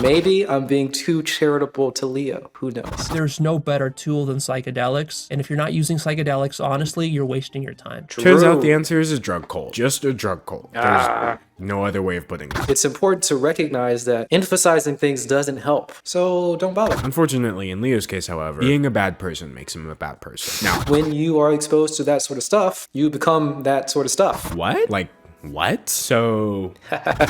Maybe I'm being too charitable to Leo. Who knows? There's no better tool than psychedelics. And if you're not using psychedelics, honestly, you're wasting your time. Turns out the answer is a drug cult. Just a drug cult. There's no other way of putting it. It's important to recognize that emphasizing things doesn't help. So don't bother. Unfortunately, in Leo's case, however, being a bad person makes him a bad person. Now, When you are exposed to that sort of stuff, you become that sort of stuff. what? Like, what? So,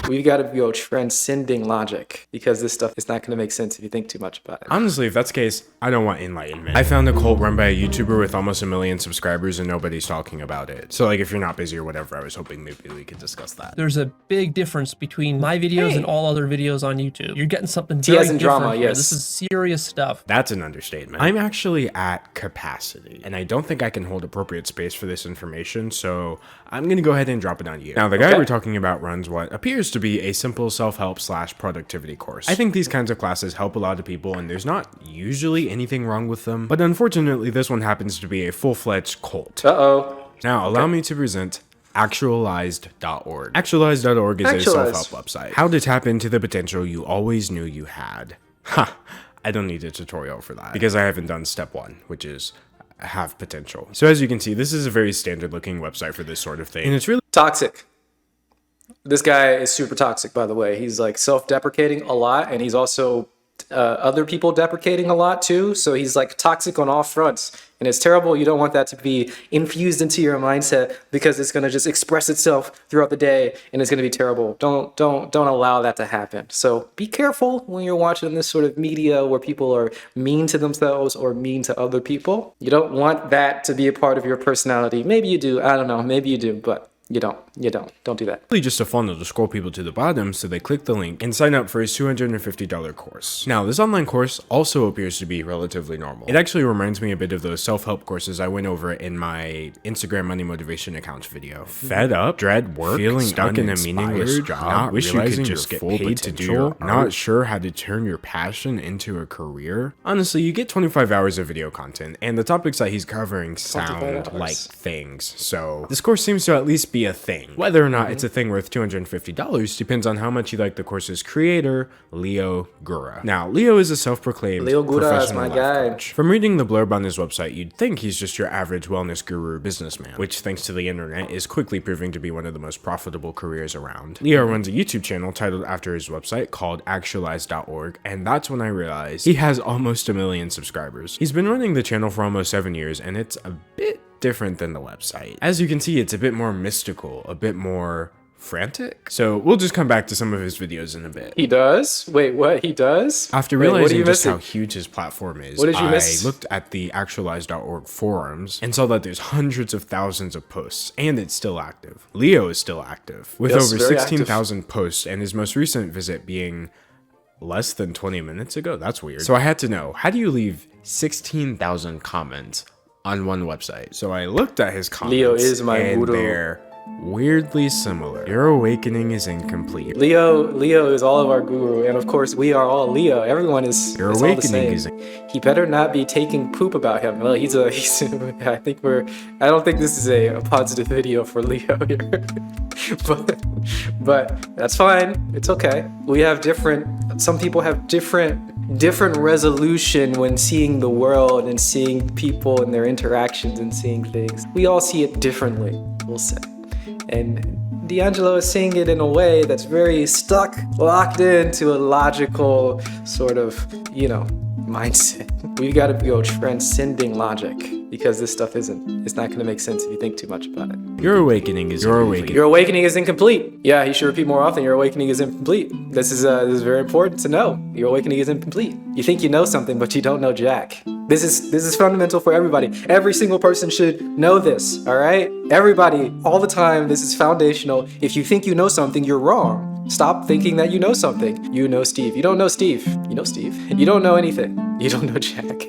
We've got to go transcending logic, because this stuff is not going to make sense if you think too much about it. honestly, if that's the case, I don't want enlightenment. I found a cult run by a YouTuber with almost 1 million subscribers and nobody's talking about it. So, like, if you're not busy or whatever, I was hoping maybe we could discuss that. There's a big difference between my videos and all other videos on YouTube. You're getting something Tea very as in different drama, here. yes. This is serious stuff. That's an understatement. I'm actually at capacity, and I don't think I can hold appropriate space for this information, so I'm gonna go ahead and drop it on you. Now, the guy we're talking about runs what appears to be a simple self-help / productivity course. I think these kinds of classes help a lot of people, and there's not usually anything wrong with them, but unfortunately, this one happens to be a full-fledged cult. Uh-oh. Now, allow me to present actualized.org. Actualized.org is a self-help website. How to tap into the potential you always knew you had. Ha! I don't need a tutorial for that, because I haven't done step 1, which is have potential. So as you can see, this is a very standard looking website for this sort of thing. And it's really Toxic. This guy is super toxic, by the way. He's like self-deprecating a lot, and he's also other people deprecating a lot too. So he's like toxic on all fronts, and it's terrible. You don't want that to be infused into your mindset, because it's going to just express itself throughout the day, and it's going to be terrible. Don't allow that to happen. So be careful when you're watching this sort of media where people are mean to themselves or mean to other people. You don't want that to be a part of your personality. Maybe you do. I don't know. Maybe you do, but you don't do that. really just a funnel to scroll people to the bottom so they click the link and sign up for his $250 course. Now, this online course also appears to be relatively normal. It actually reminds me a bit of those self-help courses I went over in my Instagram money motivation account video. Fed up, dread work, feeling stuck in a meaningless job, not wish you could just get paid to do your not sure how to turn your passion into a career. Honestly, you get 25 hours of video content, and the topics that he's covering sound like things. So this course seems to at least be a thing. Whether or not it's a thing worth $250 depends on how much you like the course's creator, Leo Gura. Now, Leo is a self-proclaimed professional life coach. From reading the blurb on his website, you'd think he's just your average wellness guru businessman, which, thanks to the internet, is quickly proving to be one of the most profitable careers around. Leo runs a YouTube channel titled after his website called actualized.org, and that's when I realized he has almost 1 million subscribers. He's been running the channel for almost 7 years, and it's a bit different than the website. As you can see, it's a bit more mystical, a bit more frantic. So we'll just come back to some of his videos in a bit. He does? Wait, what? He does? After realizing just how huge his platform is, I looked at the actualized.org forums and saw that there's hundreds of thousands of posts, and it's still active. Leo is still active, with over 16,000 posts, and his most recent visit being less than 20 minutes ago. That's weird. So I had to know, how do you leave 16,000 comments on one website? So I looked at his comments. Leo is my and guru. they're weirdly similar. Your awakening is incomplete. Leo is all of our guru, and of course we are all Leo. Everyone is. Your is awakening is. He better not be taking poop about him. Well, he's I don't think this is a positive video for Leo here. but that's fine. It's okay. Some people have different resolution when seeing the world and seeing people and their interactions and seeing things. We all see it differently, we'll say. And D'Angelo is saying it in a way that's very locked into a logical sort of, mindset. We've got to go transcending logic, because this stuff it's not going to make sense if you think too much about it. Your awakening is Your awakening is incomplete. Yeah, you should repeat more often. Your awakening is incomplete. This is very important to know. Your awakening is incomplete. You think you know something, but you don't know jack. This is fundamental for everybody. Every single person should know this, all right? Everybody, all the time, this is foundational. If you think you know something, you're wrong. Stop thinking that you know something. You know Steve. You don't know Steve. You know Steve. You don't know anything. You don't know Jack.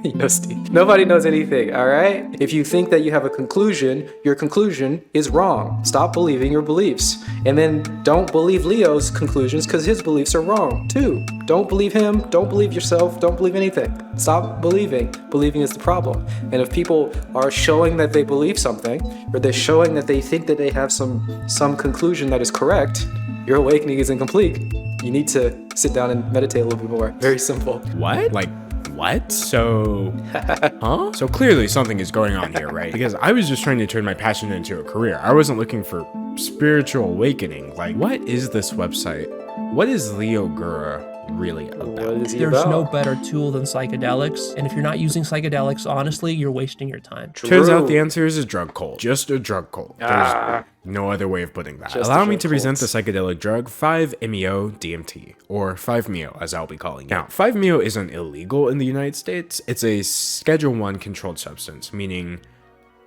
You know Steve. Nobody knows anything, all right? If you think that you have a conclusion, your conclusion is wrong. Stop believing your beliefs. And then don't believe Leo's conclusions, because his beliefs are wrong too. Don't believe him. Don't believe yourself. Don't believe anything. Stop believing. Believing is the problem. And if people are showing that they believe something, or they're showing that they think that they have some conclusion that is correct, your awakening is incomplete. You need to sit down and meditate a little bit more. Very simple. What? Like, what? So, huh? So clearly something is going on here, right? Because I was just trying to turn my passion into a career. I wasn't looking for spiritual awakening. Like, what is this website? What is Leo Gura really about? What is he There's about? no better tool than psychedelics, and if you're not using psychedelics honestly, you're wasting your time. Turns out True. the answer is a drug cult. Just a drug cult. There's no other way of putting that. Just a Allow me drug to present the cult. psychedelic drug 5-MeO DMT, or 5-MeO as I'll be calling it. Now, 5-MeO isn't illegal in the United States. It's a Schedule 1 controlled substance, meaning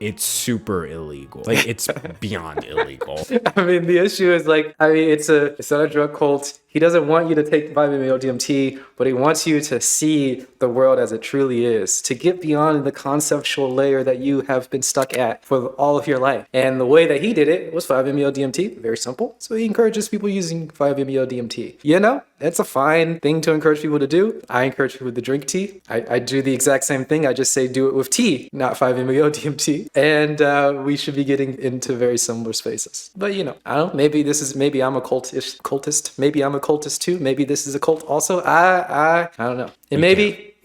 it's super illegal. Like, it's beyond illegal. I mean, the issue is it's not a drug cult. He doesn't want you to take 5-MeO DMT, but he wants you to see the world as it truly is, to get beyond the conceptual layer that you have been stuck at for all of your life. And the way that he did it was 5-MeO DMT, very simple. So he encourages people using 5-MeO DMT. You know, that's a fine thing to encourage people to do. I encourage people to drink tea. I do the exact same thing. I just say do it with tea, not 5-MeO DMT. And we should be getting into very similar spaces. But you know, I don't know, maybe I'm a cultist. Maybe I'm a cultist too.Maybe this is a cult also. I don't know. And maybe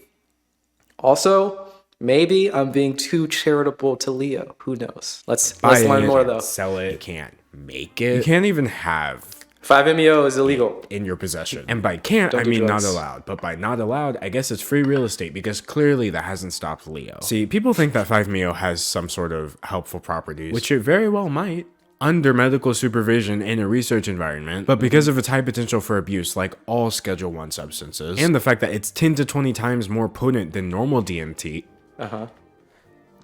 also, maybe I'm being too charitable to Leo. Who knows? Let's learn more though. Sell it. You can't make it. You can't even have 5-MeO is illegal. in your possession. And by can't, Don't I do mean drugs. not allowed. But by not allowed, I guess it's free real estate, because clearly that hasn't stopped Leo. See, people think that 5-MeO has some sort of helpful properties, which it very well might, under medical supervision in a research environment, but because of its high potential for abuse, like all Schedule 1 substances, and the fact that it's 10 to 20 times more potent than normal DMT,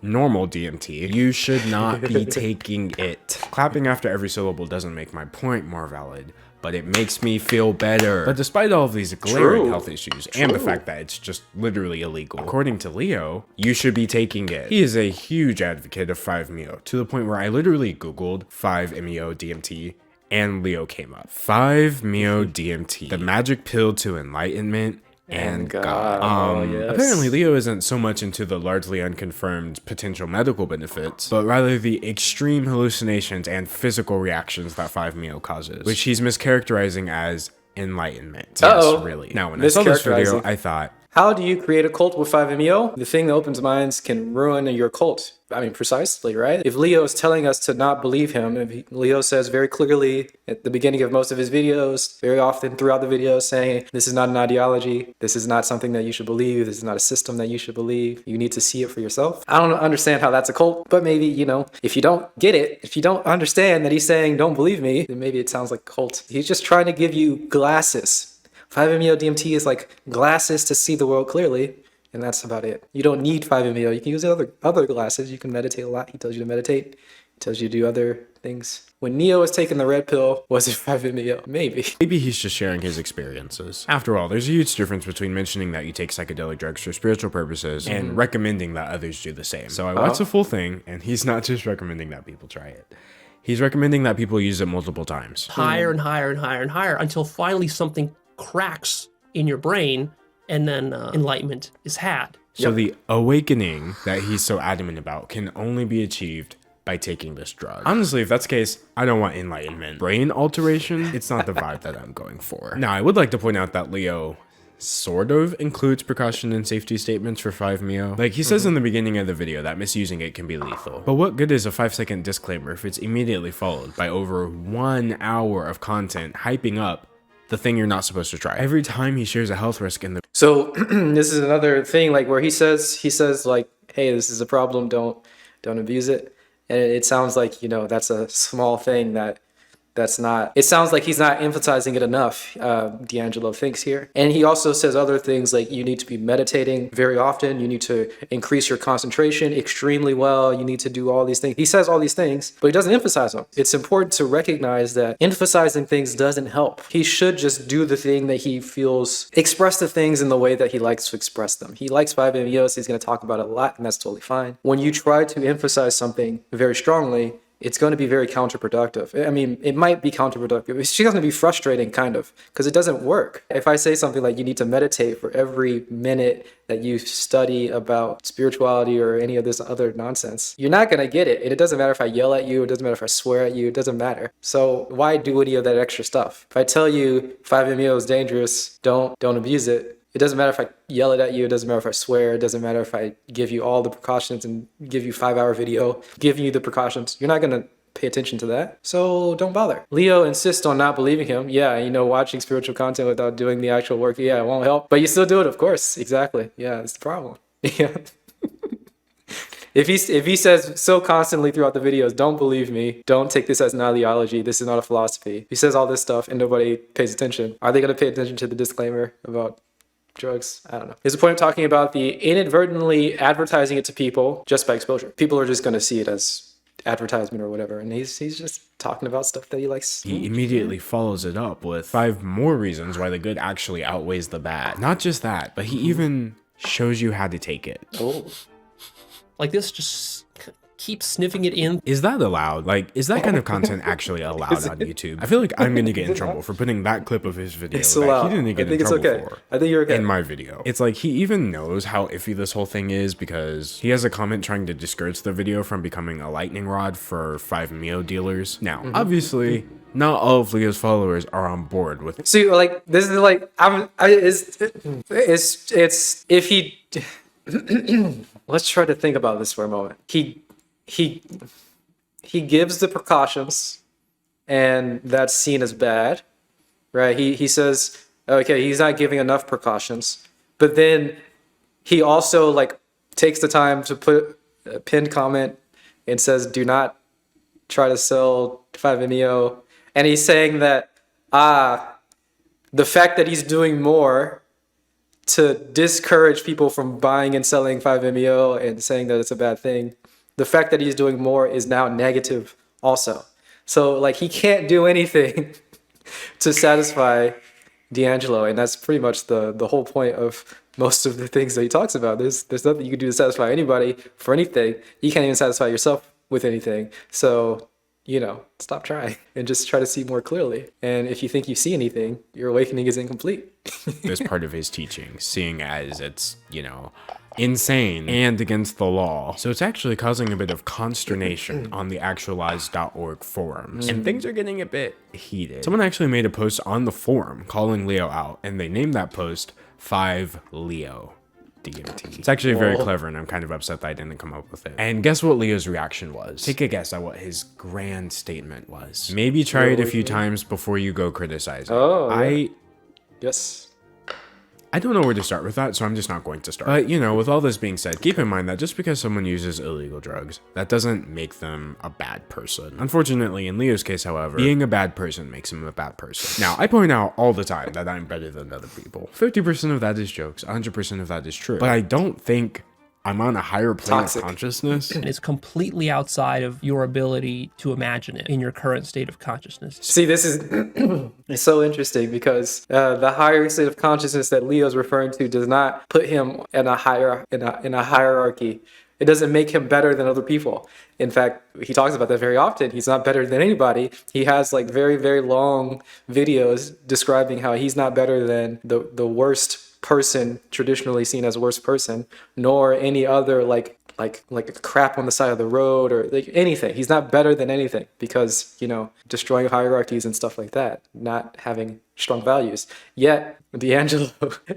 normal DMT, you should not be taking it. Clapping after every syllable doesn't make my point more valid, but it makes me feel better. But despite all of these glaring health issues and the fact that it's just literally illegal, according to Leo, you should be taking it. He is a huge advocate of 5-MeO, to the point where I literally Googled 5-MeO DMT and Leo came up. 5-MeO DMT, the magic pill to enlightenment and God. Yes. Apparently Leo isn't so much into the largely unconfirmed potential medical benefits, but rather the extreme hallucinations and physical reactions that 5-MeO causes, which he's mischaracterizing as enlightenment. Uh-oh. Yes, really. Now, when I saw this video, Mischaracterizing. I thought, How do you create a cult with 5-MeO? The thing that opens minds can ruin your cult. I mean, precisely, right? If Leo is telling us to not believe him, Leo says very clearly at the beginning of most of his videos, very often throughout the videos, saying, this is not an ideology. This is not something that you should believe. This is not a system that you should believe. You need to see it for yourself. I don't understand how that's a cult, but maybe, you know, if you don't get it, if you don't understand that he's saying, don't believe me, then maybe it sounds like a cult. He's just trying to give you glasses. 5-MeO DMT is like glasses to see the world clearly, and that's about it. You don't need 5-MeO. You can use other glasses. You can meditate a lot. He tells you to meditate. He tells you to do other things. When Neo was taking the red pill, was it 5-MeO? Maybe. maybe he's just sharing his experiences. After all, there's a huge difference between mentioning that you take psychedelic drugs for spiritual purposes and recommending that others do the same. So I watched the full thing, and he's not just recommending that people try it. He's recommending that people use it multiple times. Higher and higher and higher and higher until finally something cracks in your brain, and then enlightenment is had. So the awakening that he's so adamant about can only be achieved by taking this drug. Honestly, if that's the case, I don't want enlightenment. Brain alteration, it's not the vibe that I'm going for. Now, I would like to point out that Leo sort of includes precaution and safety statements for 5-MeO. Like he says in the beginning of the video that misusing it can be lethal. But what good is a 5-second disclaimer if it's immediately followed by over 1 hour of content hyping up the thing you're not supposed to try? Every time he shares a health risk in the So this is another thing, like where he says like, hey, this is a problem. Don't abuse it. And it sounds like, you know, that's a small thing that's not, it sounds like he's not emphasizing it enough, D'Angelo thinks here. And he also says other things like you need to be meditating very often. You need to increase your concentration extremely well. You need to do all these things. He says all these things, but he doesn't emphasize them. It's important to recognize that emphasizing things doesn't help. He should just do the thing that he feels, express the things in the way that he likes to express them. He likes 5-MeO, so he's going to talk about it a lot, and that's totally fine. When you try to emphasize something very strongly, it's going to be very counterproductive. I mean, it might be counterproductive. It's just going to be frustrating, kind of, because it doesn't work. If I say something like you need to meditate for every minute that you study about spirituality or any of this other nonsense, you're not going to get it. And it doesn't matter if I yell at you. It doesn't matter if I swear at you. It doesn't matter. So why do any of that extra stuff? If I tell you 5-MeO is dangerous, don't abuse it. It doesn't matter if I yell it at you. It doesn't matter if I swear. It doesn't matter if I give you all the precautions and give you 5-hour video, giving you the precautions. You're not going to pay attention to that. So don't bother. Leo insists on not believing him. Yeah, watching spiritual content without doing the actual work. Yeah, it won't help. But you still do it, of course. Exactly. Yeah, that's the problem. Yeah. If he says so constantly throughout the videos, don't believe me, don't take this as an ideology, this is not a philosophy. He says all this stuff and nobody pays attention. Are they going to pay attention to the disclaimer about drugs? I don't know. There's a point of talking about the inadvertently advertising it to people just by exposure. People are just going to see it as advertisement or whatever, and he's just talking about stuff that he likes. He immediately follows it up with 5 more reasons why the good actually outweighs the bad. Not just that, but he even shows you how to take it. Oh. Like this, just keep sniffing it in. Is that allowed? Like, is that kind of content actually allowed on YouTube? I feel like I'm gonna get in trouble for putting that clip of his video It's that allowed. he didn't get I think in trouble it's okay. for. I think you're okay. In my video. It's like he even knows how iffy this whole thing is because he has a comment trying to discourage the video from becoming a lightning rod for 5-MeO dealers. Now, obviously, not all of Leo's followers are on board with. See, like, this is like, it's if he, let's try to think about this for a moment. He gives the precautions, and that's seen as bad, right? He says, okay, he's not giving enough precautions, but then he also like takes the time to put a pinned comment and says, do not try to sell 5-MeO. And he's saying that, the fact that he's doing more to discourage people from buying and selling 5-MeO and saying that it's a bad thing, the fact that he's doing more is now negative also. So like he can't do anything to satisfy D'Angelo, and that's pretty much the whole point of most of the things that he talks about. There's nothing you can do to satisfy anybody for anything. You can't even satisfy yourself with anything. So, stop trying and just try to see more clearly. And if you think you see anything, your awakening is incomplete. This part of his teaching, seeing as it's, insane and against the law. So it's actually causing a bit of consternation on the actualized.org forums. And things are getting a bit heated. Someone actually made a post on the forum calling Leo out, and they named that post 5-LEO DMT. It's actually very clever, and I'm kind of upset that I didn't come up with it. And guess what Leo's reaction was? Take a guess at what his grand statement was. Maybe try it a few times before you go criticizing. Yes. I don't know where to start with that, so I'm just not going to start. But, with all this being said, keep in mind that just because someone uses illegal drugs, that doesn't make them a bad person. Unfortunately, in Leo's case, however, being a bad person makes him a bad person. Now, I point out all the time that I'm better than other people. 50% of that is jokes, 100% of that is true. But I don't think I'm on a higher plane of consciousness. And it's completely outside of your ability to imagine it in your current state of consciousness. See, this is it's so interesting because the higher state of consciousness that Leo's referring to does not put him in a hierarchy. It doesn't make him better than other people. In fact, he talks about that very often. He's not better than anybody. He has like very, very long videos describing how he's not better than the worst person traditionally seen as worst person, nor any other like a crap on the side of the road or like anything. He's not better than anything because, destroying hierarchies and stuff like that, not having strong values. Yet D'Angelo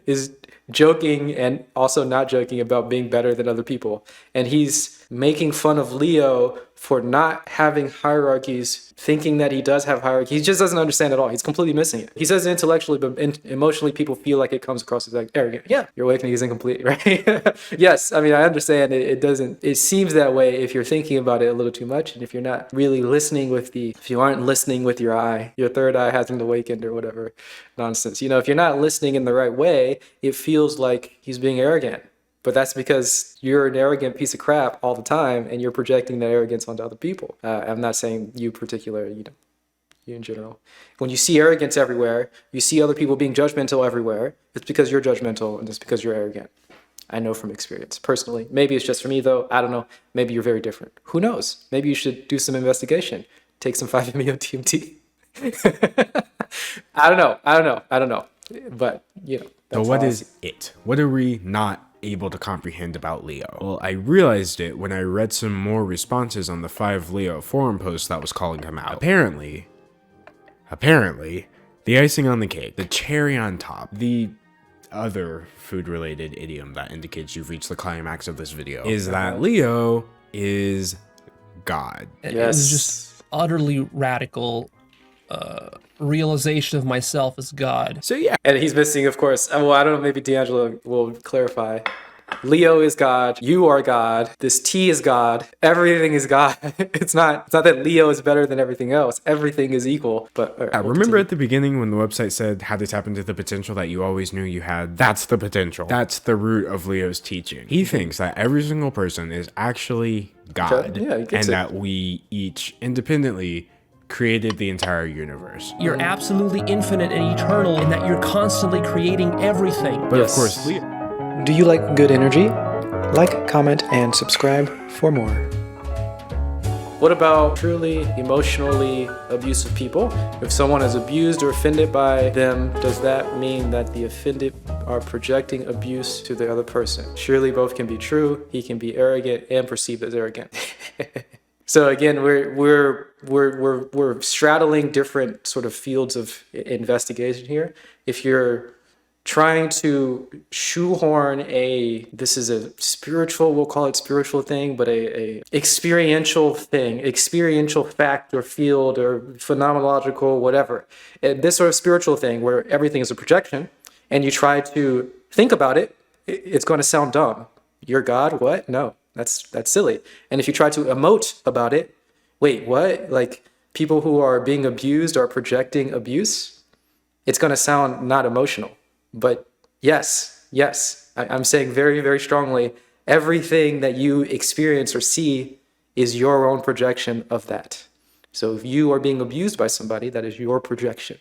is joking and also not joking about being better than other people. And he's making fun of Leo for not having hierarchies, thinking that he does have hierarchy. He just doesn't understand at all. He's completely missing it. He says it intellectually, but emotionally people feel like it comes across as like arrogant. Yeah, your awakening is incomplete, right? Yes, I mean, I understand it seems that way if you're thinking about it a little too much, and if you're not really listening if you aren't listening with your eye, your third eye hasn't awakened or whatever nonsense. If you're not listening in the right way, it feels like he's being arrogant. But that's because you're an arrogant piece of crap all the time, and you're projecting that arrogance onto other people. I'm not saying you particular, you in general. When you see arrogance everywhere, you see other people being judgmental everywhere, it's because you're judgmental and it's because you're arrogant. I know from experience, personally. Maybe it's just for me, though. I don't know. Maybe you're very different. Who knows? Maybe you should do some investigation. Take some 5-MeO DMT. I don't know. But, you know. So what is it? What are we not able to comprehend about Leo? Well, I realized it when I read some more responses on the 5 Leo forum post that was calling him out. Apparently, the icing on the cake, the cherry on top, the other food-related idiom that indicates you've reached the climax of this video is that Leo is God. It was just utterly radical realization of myself as God. So yeah. And he's missing, of course. Well, I don't know, maybe D'Angelo will clarify. Leo is God. You are God. This T is God. Everything is God. It's not that Leo is better than everything else. Everything is equal. But I remember at the beginning when the website said how to tap into the potential that you always knew you had. That's the potential. That's the root of Leo's teaching. He thinks that every single person is actually God, and that we each independently created the entire universe. You're absolutely infinite and eternal in that you're constantly creating everything. But of course, Leo. Do you like good energy? Like, comment, and subscribe for more. What about truly emotionally abusive people? If someone is abused or offended by them, does that mean that the offended are projecting abuse to the other person? Surely both can be true. He can be arrogant and perceived as arrogant. So again, we're straddling different sort of fields of investigation here. If you're trying to shoehorn this is a spiritual, we'll call it spiritual thing, but a experiential thing, experiential fact or field or phenomenological, whatever. And this sort of spiritual thing where everything is a projection and you try to think about it, it's going to sound dumb. You're God? What? No, that's silly. And if you try to emote about it, wait, what? Like people who are being abused are projecting abuse? It's going to sound not emotional. But yes, I'm saying very, very strongly, everything that you experience or see is your own projection of that. So if you are being abused by somebody, that is your projection.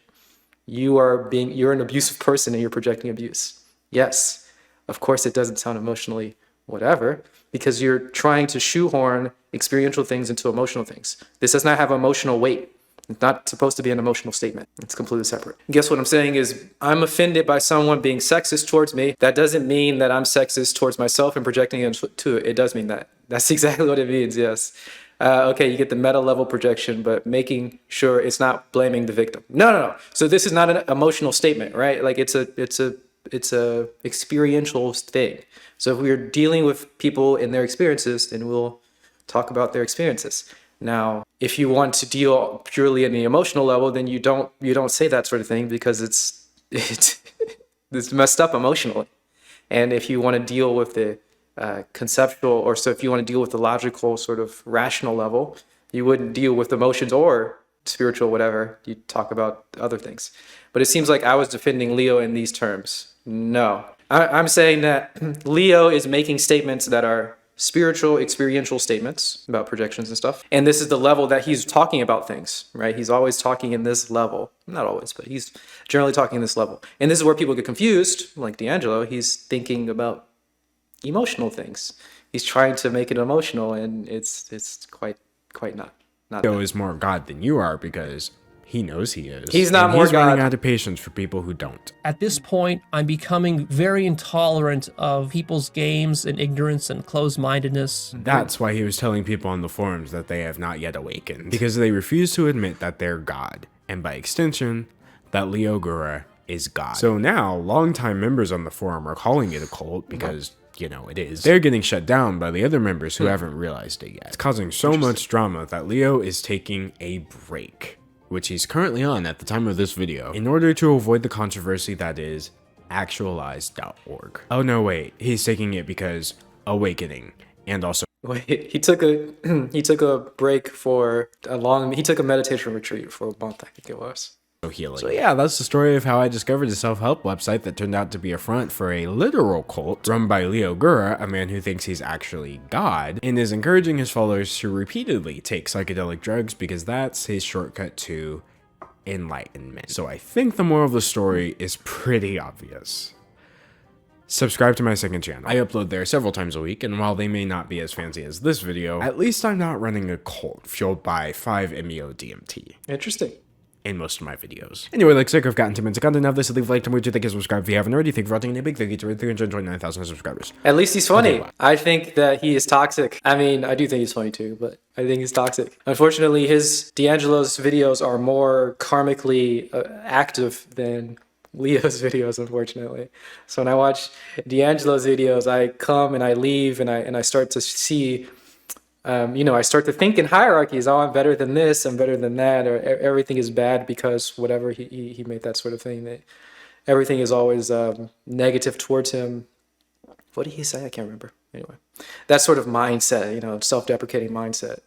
You're an abusive person and you're projecting abuse. Yes, of course it doesn't sound emotionally whatever, because you're trying to shoehorn experiential things into emotional things. This does not have emotional weight. It's not supposed to be an emotional statement. It's completely separate. Guess what I'm saying is I'm offended by someone being sexist towards me. That doesn't mean that I'm sexist towards myself and projecting it to it. It does mean that. That's exactly what it means, yes. Okay, you get the meta level projection, but making sure it's not blaming the victim. No. So this is not an emotional statement, right? Like it's a experiential thing. So if we're dealing with people in their experiences, then we'll talk about their experiences. Now, if you want to deal purely in the emotional level, then you don't say that sort of thing because it's messed up emotionally. And if you want to deal with the conceptual, or so if you want to deal with the logical sort of rational level, you wouldn't deal with emotions or spiritual whatever. You talk about other things. But it seems like I was defending Leo in these terms. No, I'm saying that Leo is making statements that are spiritual, experiential statements about projections and stuff. And this is the level that he's talking about things, right? He's always talking in this level. Not always, but he's generally talking in this level. And this is where people get confused, like D'Angelo. He's thinking about emotional things. He's trying to make it emotional, and it's quite not. Leo is more God than you are because he knows he is. He's not more God. He's running out of patience for people who don't. At this point, I'm becoming very intolerant of people's games and ignorance and closed-mindedness. That's why he was telling people on the forums that they have not yet awakened. Because they refuse to admit that they're God. And by extension, that Leo Gura is God. So now, longtime members on the forum are calling it a cult because, you know, it is. They're getting shut down by the other members who haven't realized it yet. It's causing so much drama that Leo is taking a break, which he's currently on at the time of this video, in order to avoid the controversy that is actualized.org. Oh no, wait, he's taking it because awakening, and also wait, he took a break for he took a meditation retreat for a month, I think it was. Healing. So yeah, that's the story of how I discovered a self-help website that turned out to be a front for a literal cult run by Leo Gura, a man who thinks he's actually God, and is encouraging his followers to repeatedly take psychedelic drugs because that's his shortcut to enlightenment. So I think the moral of the story is pretty obvious. subscribe to my second channel. I upload there several times a week, and while they may not be as fancy as this video, at least I'm not running a cult fueled by 5-MeO DMT. Interesting. In most of my videos. Anyway, like sick, I've gotten 2 minutes of content. Now this, leave a like, tell me what you think, and subscribe if you haven't already. Thank you for watching, and a big thank you to 329,000 subscribers. At least he's funny. Okay, I think that he is toxic. I mean, I do think he's funny too, but I think he's toxic. Unfortunately, D'Angelo's videos are more karmically active than Leo's videos, unfortunately. So when I watch D'Angelo's videos, I come and I leave, and I start to see, I start to think in hierarchies. Oh, I'm better than this, I'm better than that, or everything is bad because whatever he made that sort of thing. That everything is always negative towards him. What did he say? I can't remember. Anyway, that sort of mindset, self-deprecating mindset.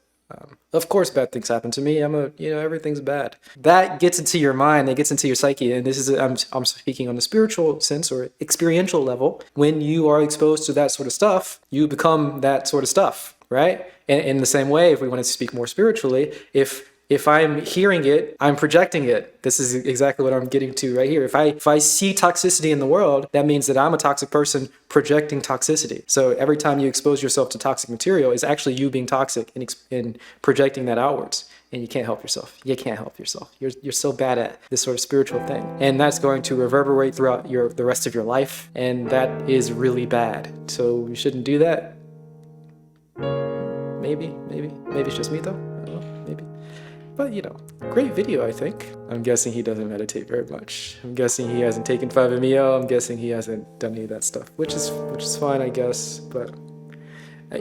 Of course, bad things happen to me. Everything's bad. That gets into your mind. That gets into your psyche. And this is, I'm speaking on the spiritual sense or experiential level. When you are exposed to that sort of stuff, you become that sort of stuff. Right? And in the same way, if we want to speak more spiritually, if I'm hearing it, I'm projecting it. This is exactly what I'm getting to right here. If I see toxicity in the world, that means that I'm a toxic person projecting toxicity. So every time you expose yourself to toxic material, it's actually you being toxic and projecting that outwards. And you can't help yourself. You can't help yourself. You're so bad at this sort of spiritual thing. And that's going to reverberate throughout the rest of your life. And that is really bad. So you shouldn't do that. Maybe it's just me though. I don't know, maybe. But great video, I think. I'm guessing he doesn't meditate very much. I'm guessing he hasn't taken 5-MeO. I'm guessing he hasn't done any of that stuff, which is fine, I guess. But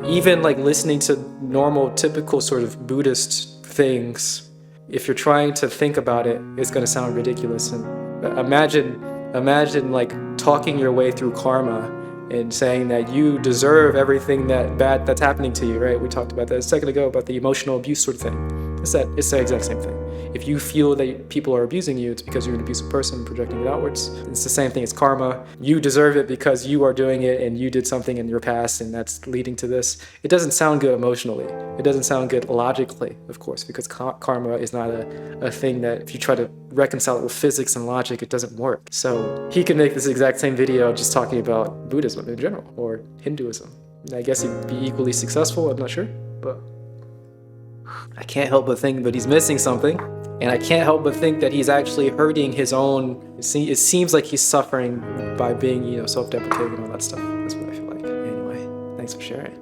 even like listening to normal, typical sort of Buddhist things, if you're trying to think about it, it's going to sound ridiculous. And imagine like talking your way through karma and saying that you deserve everything bad that's happening to you, right? We talked about that a second ago about the emotional abuse sort of thing. It's the exact same thing. If you feel that people are abusing you, it's because you're an abusive person projecting it outwards. It's the same thing as karma. You deserve it because you are doing it and you did something in your past and that's leading to this. It doesn't sound good emotionally. It doesn't sound good logically, of course, because karma is not a thing that if you try to reconcile it with physics and logic, it doesn't work. So he could make this exact same video just talking about Buddhism in general or Hinduism. I guess he'd be equally successful, I'm not sure, but I can't help but think that he's missing something. And I can't help but think that he's actually hurting his own. It seems like he's suffering by being, self-deprecating and all that stuff. That's what I feel like. Anyway, thanks for sharing.